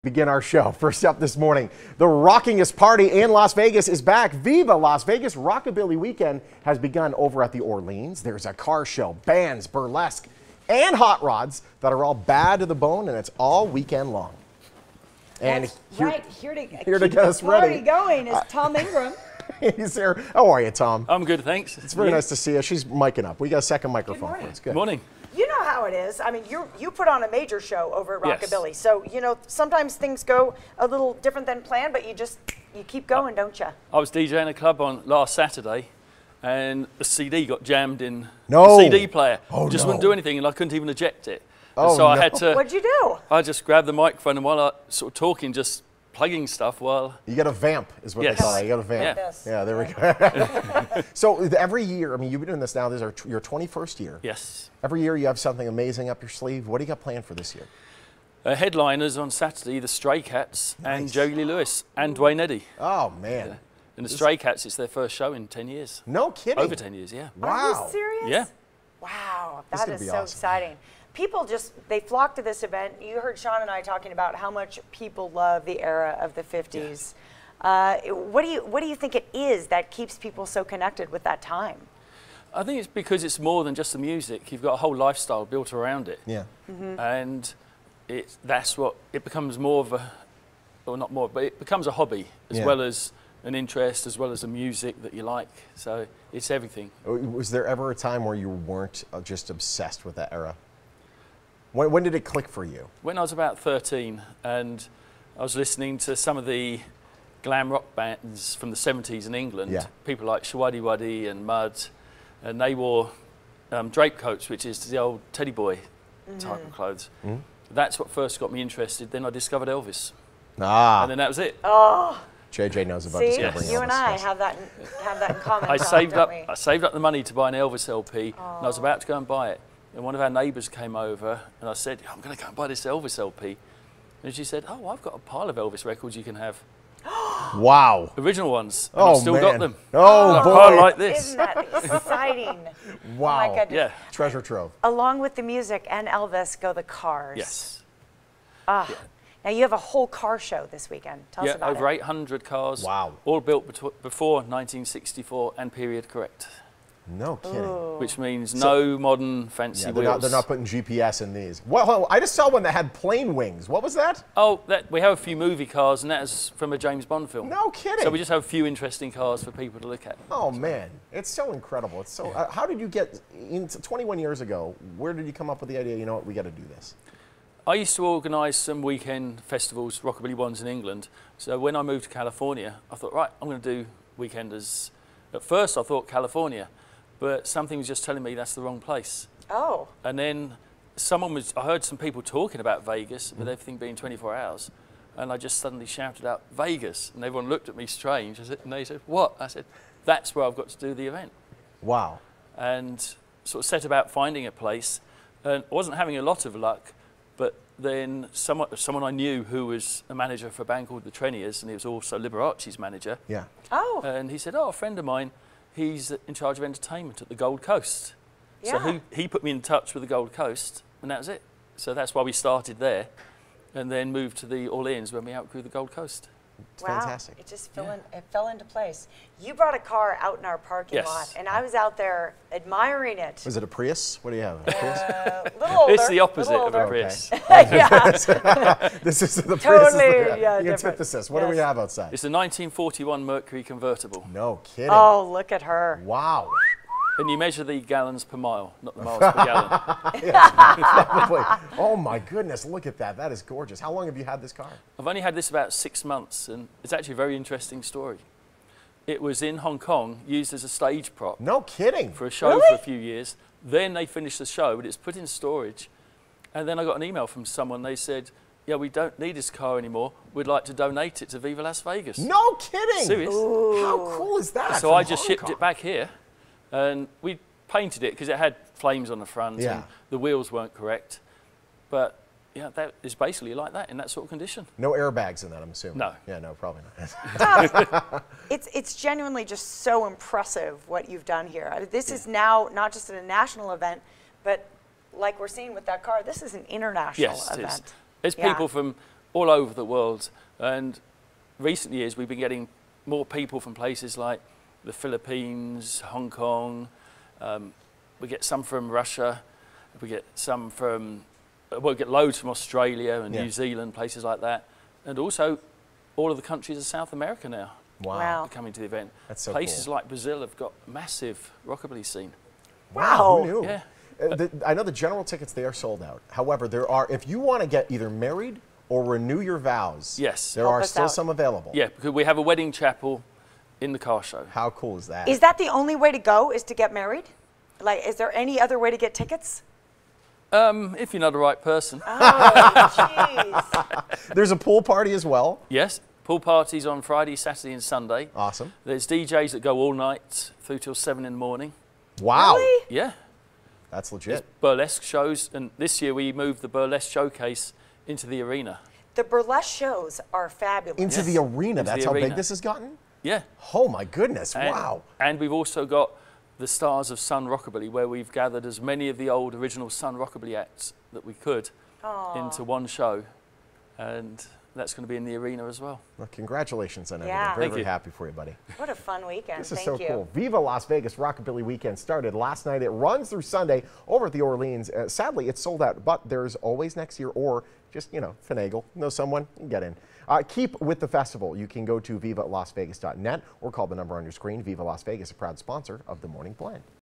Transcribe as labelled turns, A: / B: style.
A: Begin our show. First up this morning, the rockingest party in Las Vegas is back. Viva Las Vegas Rockabilly Weekend has begun over at the Orleans. There's a car show, bands, burlesque, and hot rods that are all bad to the bone, and it's all weekend long. And
B: here to
A: get us ready
B: going is Tom Ingram.
A: He's here. How are you, Tom?
C: I'm good, thanks.
A: It's very nice to see you. She's micing up. We got a second microphone for us. Good
C: morning.
B: You know how it is. I mean, you put on a major show over at Rockabilly. Yes. So, you know, sometimes things go a little different than planned, but you keep going, don't you?
C: I was DJing a club on last Saturday, and the CD got jammed in the CD player. Just wouldn't do anything, and I couldn't even eject it. I had to.
B: What'd you do?
C: I just grabbed the microphone, and while I sort of talking, just plugging stuff while...
A: You got a vamp, is what they call it. You got a vamp. Yeah, there we go. So every year, I mean, you've been doing this now. This is your 21st year.
C: Yes.
A: Every year you have something amazing up your sleeve. What do you got planned for this year?
C: Headliners on Saturday, the Stray Cats and Joey Lee Lewis and Dwayne Eddy.
A: Oh, man.
C: And the Stray Cats, it's their first show in 10 years.
A: No kidding.
C: Over 10 years, yeah.
A: Wow.
B: Are you serious?
C: Yeah.
B: Wow, that is so exciting. People they flock to this event. You heard Sean and I talking about how much people love the era of the 50s. Yes. What do you think it is that keeps people so connected with that time?
C: I think it's because it's more than just the music. You've got a whole lifestyle built around it.
A: Yeah.
B: Mm-hmm.
C: And it becomes more of a, or not more, but it becomes a hobby as well as an interest, as well as the music that you like. So it's everything.
A: Was there ever a time where you weren't just obsessed with that era? When did it click for you?
C: When I was about 13, and I was listening to some of the glam rock bands from the 70s in England.
A: Yeah.
C: People like Shawaddy Waddy and Mud, and they wore drape coats, which is the old teddy boy type of clothes. Mm-hmm. That's what first got me interested. Then I discovered Elvis. And then that was it.
B: Oh.
A: JJ knows about discovering Elvis.
B: You and I have that in common.
C: I saved up the money to buy an Elvis LP, and I was about to go and buy it. And one of our neighbours came over, and I said, I'm going to go and buy this Elvis LP. And she said, oh, I've got a pile of Elvis records you can have.
A: Wow.
C: Original ones. And I've still got them.
A: Oh, boy.
C: I like this.
B: Isn't that exciting?
A: Wow.
B: Oh, my goodness.
C: Yeah.
A: Treasure trove.
B: Along with the music and Elvis go the cars.
C: Yes.
B: Now you have a whole car show this weekend. Tell us about it.
C: Over 800 cars.
A: Wow.
C: All built before 1964 and period correct.
A: No kidding.
B: Ooh.
C: Which means no modern fancy wheels.
A: They're not putting GPS in these. Well, I just saw one that had plane wings. What was that?
C: Oh, we have a few movie cars, and that's from a James Bond film.
A: No kidding.
C: So we just have a few interesting cars for people to look at.
A: Oh, man. It's so incredible. It's so. How did you get, 21 years ago, where did you come up with the idea, you know what, we got to do this?
C: I used to organise some weekend festivals, Rockabilly ones in England. So when I moved to California, I thought, right, I'm going to do weekenders. At first I thought California, but something was just telling me that's the wrong place.
B: Oh.
C: And then I heard some people talking about Vegas, with everything being 24 hours, and I just suddenly shouted out, Vegas, and everyone looked at me strange, and they said, what? I said, that's where I've got to do the event.
A: Wow.
C: And sort of set about finding a place, and I wasn't having a lot of luck, but then someone I knew who was a manager for a band called the Treniers, and he was also Liberace's manager.
A: Yeah.
B: Oh.
C: And he said, oh, a friend of mine, he's in charge of entertainment at the Gold Coast.
B: Yeah.
C: So he put me in touch with the Gold Coast, and that was it. So that's why we started there, and then moved to the Orleans when we outgrew the Gold Coast.
A: It's fantastic.
B: It just fell into place. You brought a car out in our parking lot, and I was out there admiring it.
A: Was it a Prius? What do you have? A Prius?
B: A little older.
C: It's the opposite of a Prius.
B: Yeah.
A: This is the Prius.
B: Totally,
A: The antithesis. What do we have outside?
C: It's a 1941 Mercury convertible.
A: No kidding.
B: Oh, look at her.
A: Wow.
C: And you measure the gallons per mile, not the miles per gallon.
A: Probably. Oh my goodness, look at that. That is gorgeous. How long have you had this car?
C: I've only had this about 6 months, and it's actually a very interesting story. It was in Hong Kong, used as a stage prop.
A: No kidding.
C: For a show for a few years. Then they finished the show, but it's put in storage. And then I got an email from someone. They said, yeah, we don't need this car anymore. We'd like to donate it to Viva Las Vegas.
A: No kidding.
C: Serious.
B: Ooh.
A: How cool is that?
C: So I just shipped it back here. And we painted it because it had flames on the front and the wheels weren't correct. But yeah, that is basically like that, in that sort of condition.
A: No airbags in that, I'm assuming.
C: No.
A: Yeah, no, probably not.
B: It's genuinely just so impressive what you've done here. I mean, this is now not just a national event, but like we're seeing with that car, this is an international event.
C: Yes, it is. There's people from all over the world. And recent years, we've been getting more people from places like the Philippines, Hong Kong. We get some from Russia. We get some from, we'll get loads from Australia and New Zealand, places like that. And also all of the countries of South America now.
A: Wow.
C: Are coming to the event.
A: That's so
C: places
A: cool.
C: like Brazil have got massive rockabilly scene.
A: Wow. Who knew?
C: Yeah.
A: I know the general tickets, they are sold out. However, there are, if you want to get either married or renew your vows,
C: Yes.
A: there are still some available.
C: Yeah, because we have a wedding chapel in the car show.
A: How cool is that?
B: Is that the only way to go, is to get married? Like, is there any other way to get tickets?
C: If you're not the right person.
B: Oh, jeez.
A: There's a pool party as well.
C: Yes. Pool parties on Friday, Saturday and Sunday.
A: Awesome.
C: There's DJs that go all night through till 7 in the morning.
A: Wow.
B: Really?
C: Yeah.
A: That's legit.
C: There's burlesque shows, and this year we moved the burlesque showcase into the arena.
B: The burlesque shows are fabulous.
A: Into the arena.
C: Into
A: That's
C: the
A: how
C: arena.
A: big this has gotten?
C: Yeah.
A: Oh my goodness.
C: And,
A: wow.
C: And we've also got the Stars of Sun Rockabilly, where we've gathered as many of the old original Sun Rockabilly acts that we could into one show. And that's going to be in the arena as well.
A: Well, congratulations on everything.
B: Yeah.
A: Very,
C: Thank
A: very
C: you.
A: happy for you, buddy.
B: What a fun weekend.
A: This is
B: Thank
A: so
B: you.
A: cool. Viva Las Vegas Rockabilly Weekend started last night. It runs through Sunday over at the Orleans. Sadly, it's sold out, but there's always next year, or just, you know, finagle. Know someone, you can get in. Keep with the festival. You can go to vivalasvegas.net or call the number on your screen. Viva Las Vegas, a proud sponsor of the Morning Blend.